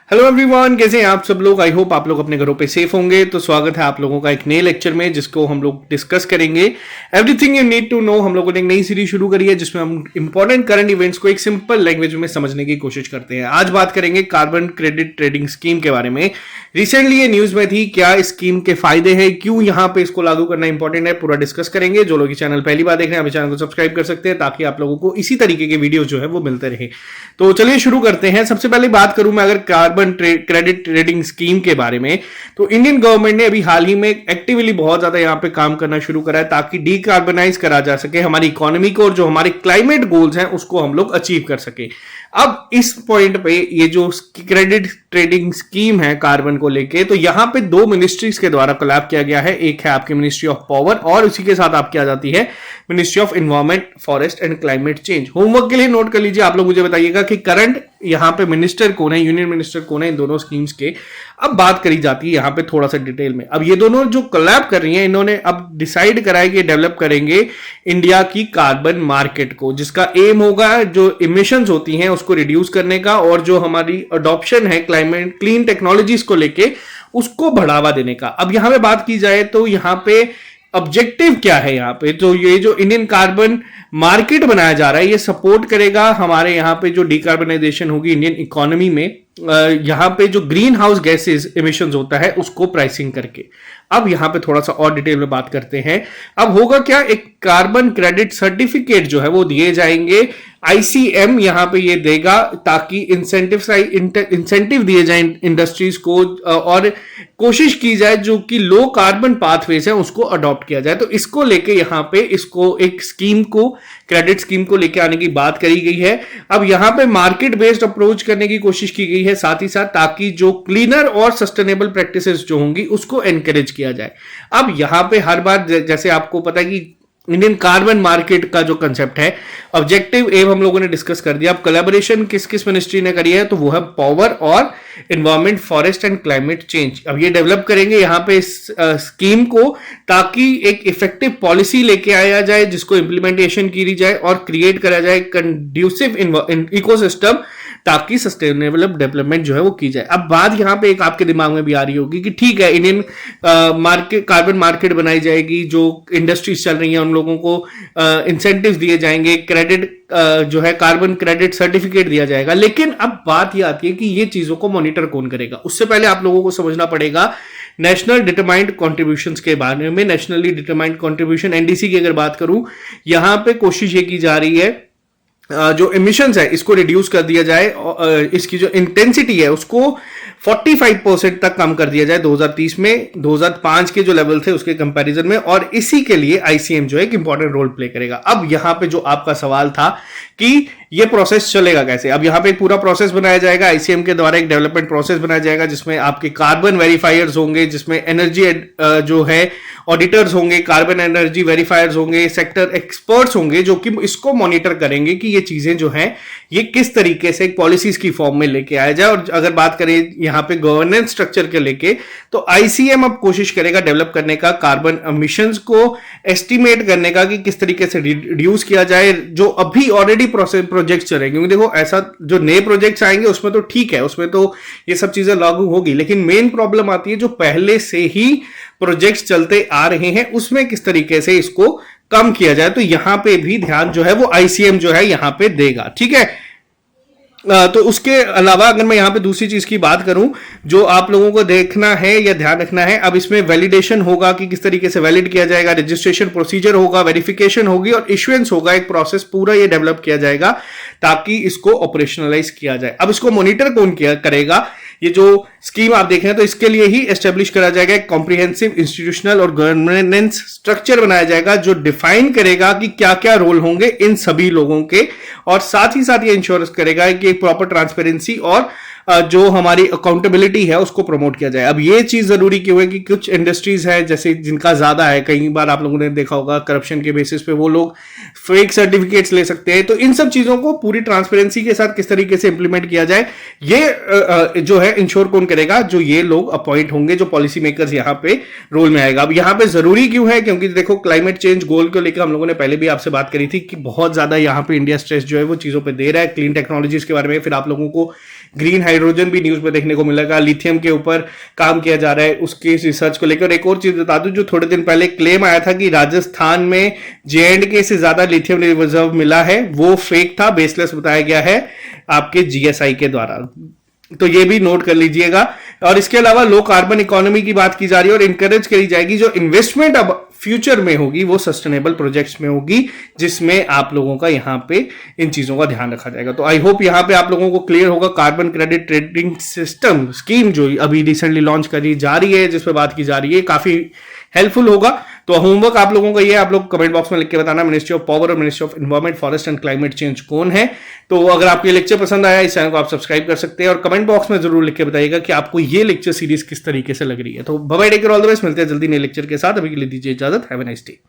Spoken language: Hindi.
हेलो एवरीवन, कैसे हैं आप सब लोग। आई होप आप लोग अपने घरों पे सेफ होंगे। तो स्वागत है आप लोगों का एक नए लेक्चर में, जिसको हम लोग डिस्कस करेंगे everything you need to know. हम लोगों ने एक नई सीरीज शुरू करी है जिसमें हम इंपॉर्टेंट करंट इवेंट्स को एक सिंपल लैंग्वेज में समझने की कोशिश करते हैं। आज बात करेंगे कार्बन क्रेडिट ट्रेडिंग स्कीम के बारे में। रिसेंटली ये न्यूज में थी, क्या इस स्कीम के फायदे हैं, क्यों यहाँ पे इसको लागू करना इंपॉर्टेंट है, पूरा डिस्कस करेंगे। जो लोग चैनल पहली बार देख रहे हैं अभी चैनल को सब्सक्राइब कर सकते हैं ताकि आप लोगों को इसी तरीके के वीडियो जो है वो मिलते रहे। तो चलिए शुरू करते हैं। सबसे पहले बात करूं मैं अगर कार्बन क्रेडिट ट्रेडिंग स्कीम के बारे में, तो इंडियन गवर्नमेंट ने अभी हाल ही में एक्टिवली बहुत ज्यादा यहां पे काम करना शुरू करा है ताकि डीकार्बनाइज करा जा सके हमारी इकोनॉमी को, और जो हमारे क्लाइमेट गोल्स हैं उसको हम लोग अचीव कर सके। अब इस पॉइंट पे ये जो क्रेडिट ट्रेडिंग स्कीम है कार्बन को लेके, तो यहां पे दो मिनिस्ट्रीज के द्वारा कोलैब किया गया है। एक है आपकी मिनिस्ट्री ऑफ पावर और उसी के साथ आपकी आ जाती है ministry of environment, forest and climate change. Homework के लिए नोट कर लीजिए, आप लोग मुझे बताइएगा कि करंट यहाँ पे मिनिस्टर कौन है, यूनियन मिनिस्टर कौन है इन दोनों स्कीम्स के। अब बात करी जाती है यहाँ पे थोड़ा सा डिटेल में। अब ये दोनों जो कोलैब कर रही हैं, इन्होंने अब डिसाइड करा है कि डेवलप करेंगे इंडिया की कार्बन मार्केट को, जिसका एम होगा जो इमिशंस होती हैं उसको रिड्यूस करने का, और जो हमारी अडॉप्शन है क्लाइमेट क्लीन टेक्नोलॉजीज को लेके उसको बढ़ावा देने का। अब यहां पे बात की जाए तो यहां पे ऑब्जेक्टिव क्या है यहाँ पे, तो ये जो इंडियन कार्बन मार्केट बनाया जा रहा है ये सपोर्ट करेगा हमारे यहाँ पे जो डिकार्बनाइजेशन होगी इंडियन इकोनॉमी में, यहाँ पे जो ग्रीन हाउस गैसेस इमिशंस होता है उसको प्राइसिंग करके। अब यहाँ पे थोड़ा सा और डिटेल में बात करते हैं। अब होगा क्या, एक कार्बन क्रेडिट सर्टिफिकेट जो है वो दिए जाएंगे, आईसीएम यहाँ पे ये देगा ताकि इंसेंटिव दिए जाए इंडस्ट्रीज को, और कोशिश की जाए जो कि लो कार्बन पाथवेज है उसको अडॉप्ट किया जाए। तो इसको लेके यहाँ पे इसको एक स्कीम को, क्रेडिट स्कीम को लेके आने की बात करी गई है। अब यहाँ पे मार्केट बेस्ड अप्रोच करने की कोशिश की गई है, साथ ही साथ ताकि जो क्लीनर और सस्टेनेबल प्रैक्टिसेस जो होंगी उसको एनकरेज किया जाए। अब यहाँ पे हर बार जैसे आपको पता है कि इंडियन कार्बन मार्केट का जो कंसेप्ट है, ऑब्जेक्टिव एम हम लोगों ने डिस्कस कर दिया। अब कोलैबोरेशन किस किस मिनिस्ट्री ने करी है, तो वो है पावर और environment, forest and climate change. अब ये डेवलप करेंगे यहाँ पे इस स्कीम को ताकि एक इफेक्टिव पॉलिसी लेके आया जाए जिसको इंप्लीमेंटेशन की जाए और क्रिएट करा जाए कंड्यूसिव इकोसिस्टम ताकि सस्टेनेबल डेवलपमेंट जो है वो की जाए। अब बात यहाँ पे एक आपके दिमाग में भी आ रही होगी कि ठीक है, इंडियन मार्केट कार्बन मार्केट बनाई जाएगी, जो इंडस्ट्रीज चल रही हैं उन लोगों को इंसेंटिव्स दिए जाएंगे, क्रेडिट जो है कार्बन क्रेडिट सर्टिफिकेट दिया जाएगा। लेकिन अब बात यह आती है कि ये चीजों को मॉनिटर कौन करेगा। उससे पहले आप लोगों को समझना पड़ेगा नेशनल डिटरमाइंड कॉन्ट्रीब्यूशंस के बारे में। नेशनली डिटरमाइंड कॉन्ट्रीब्यूशन एनडीसी की अगर बात करूं, यहां पे कोशिश ये की जा रही है जो एमिशंस है इसको रिड्यूस कर दिया जाए, इसकी जो इंटेंसिटी है उसको 45% तक कम कर दिया जाए 2030 में, 2005 के जो लेवल थे उसके कंपैरिजन में। और इसी के लिए आईसीएम जो है एक इंपॉर्टेंट रोल प्ले करेगा। अब यहां पे जो आपका सवाल था कि ये प्रोसेस चलेगा कैसे, अब यहां पे एक पूरा प्रोसेस बनाया जाएगा आईसीएम के द्वारा, एक डेवलपमेंट प्रोसेस बनाया जाएगा जिसमें आपके कार्बन वेरीफायर्स होंगे, जिसमें एनर्जी जो है ऑडिटर्स होंगे, कार्बन एनर्जी वेरीफायर्स होंगे, सेक्टर एक्सपर्ट्स होंगे जो कि इसको मॉनिटर करेंगे कि ये चीजें जो हैं ये किस तरीके से एक पॉलिसीज की फॉर्म में लेके आया जाए। और अगर बात करें यहां पे गवर्नेंस स्ट्रक्चर के लेके, तो आईसीएम अब कोशिश करेगा डेवलप करने का, कार्बन एमिशंस को एस्टिमेट करने का कि किस तरीके से रिड्यूस किया जाए जो अभी ऑलरेडी प्रोजेक्ट चल रहे हैं। क्योंकि देखो ऐसा जो नए प्रोजेक्ट्स आएंगे उसमें तो ठीक है, उसमें तो ये सब चीजें लागू होगी, लेकिन मेन प्रॉब्लम आती है जो पहले से ही प्रोजेक्ट्स चलते आ रहे हैं उसमें किस तरीके से इसको कम किया जाए। तो यहां पे भी ध्यान जो है वो आईसीएम जो है यहां पे देगा, ठीक है। तो उसके अलावा अगर मैं यहां पे दूसरी चीज की बात करूं जो आप लोगों को देखना है या ध्यान रखना है, अब इसमें वैलिडेशन होगा कि किस तरीके से वैलिड किया जाएगा, रजिस्ट्रेशन प्रोसीजर होगा, वेरिफिकेशन होगी और इश्यूएंस होगा, एक प्रोसेस पूरा ये डेवलप किया जाएगा ताकि इसको ऑपरेशनलाइज किया जाए। अब इसको मॉनिटर कौन करेगा, ये जो स्कीम आप देख रहे हैं तो इसके लिए ही एस्टेब्लिश करा जाएगा एक कॉम्प्रिहेंसिव इंस्टीट्यूशनल और गवर्नेंस स्ट्रक्चर बनाया जाएगा जो डिफाइन करेगा कि क्या क्या रोल होंगे इन सभी लोगों के, और साथ ही साथ ये इंश्योरेंस करेगा कि एक प्रॉपर ट्रांसपेरेंसी और जो हमारी अकाउंटेबिलिटी है उसको प्रमोट किया जाए। अब ये चीज जरूरी क्यों है कि कुछ इंडस्ट्रीज है जैसे जिनका ज्यादा है, कई बार आप लोगों ने देखा होगा करप्शन के बेसिस पे वो लोग फेक सर्टिफिकेट्स ले सकते हैं। तो इन सब चीजों को पूरी ट्रांसपेरेंसी के साथ किस तरीके से इंप्लीमेंट किया जाए ये जो है इंश्योर कौन करेगा, जो ये लोग अपॉइंट होंगे, जो पॉलिसी मेकर्स यहाँ पे रोल में आएगा। अब यहाँ पे जरूरी क्यों है, क्योंकि देखो क्लाइमेट चेंज गोल को लेकर हम लोगों ने पहले भी आपसे बात करी थी कि बहुत ज्यादा यहाँ पे इंडिया स्ट्रेस जो है वो चीजों पे दे रहा है, क्लीन टेक्नोलॉजीज के बारे में। फिर आप लोगों को ग्रीन हाइड्रोजन भी न्यूज में देखने को मिलेगा, लिथियम के ऊपर काम किया जा रहा है उसके रिसर्च को लेकर। एक और चीज बता दूं, जो थोड़े दिन पहले क्लेम आया था कि राजस्थान में J&K से ज्यादा लिथियम रिजर्व मिला है, वो फेक था, बेसलेस बताया गया है आपके GSI के द्वारा, तो ये भी नोट कर लीजिएगा। और इसके अलावा लो कार्बन इकोनॉमी की बात की जा रही है और इंकरेज करी जाएगी, जो इन्वेस्टमेंट अब फ्यूचर में होगी वो सस्टेनेबल प्रोजेक्ट्स में होगी, जिसमें आप लोगों का यहां पे इन चीजों का ध्यान रखा जाएगा। तो आई होप यहां पे आप लोगों को क्लियर होगा। Carbon credit trading system scheme जो अभी रिसेंटली लॉन्च करी जा रही है, जिस पर बात की जा रही है, काफी हेल्पफुल होगा। तो होमवर्क आप लोगों का ये, आप लोग कमेंट बॉक्स में लिख के बताना मिनिस्ट्री ऑफ पावर और ministry of environment, forest and climate change कौन है। तो अगर आपको ये लेक्चर पसंद आया, इस चैनल को आप सब्सक्राइब कर सकते हैं और कमेंट बॉक्स में जरूर लिख के बताइएगा कि आपको ये लेक्चर सीरीज किस तरीके से लग रही है। तो bye bye, take care, all the best, मिलते हैं जल्दी नए लेक्चर के साथ। अभी के लिए दीजिए इजाजत, हैव अ नाइस डे।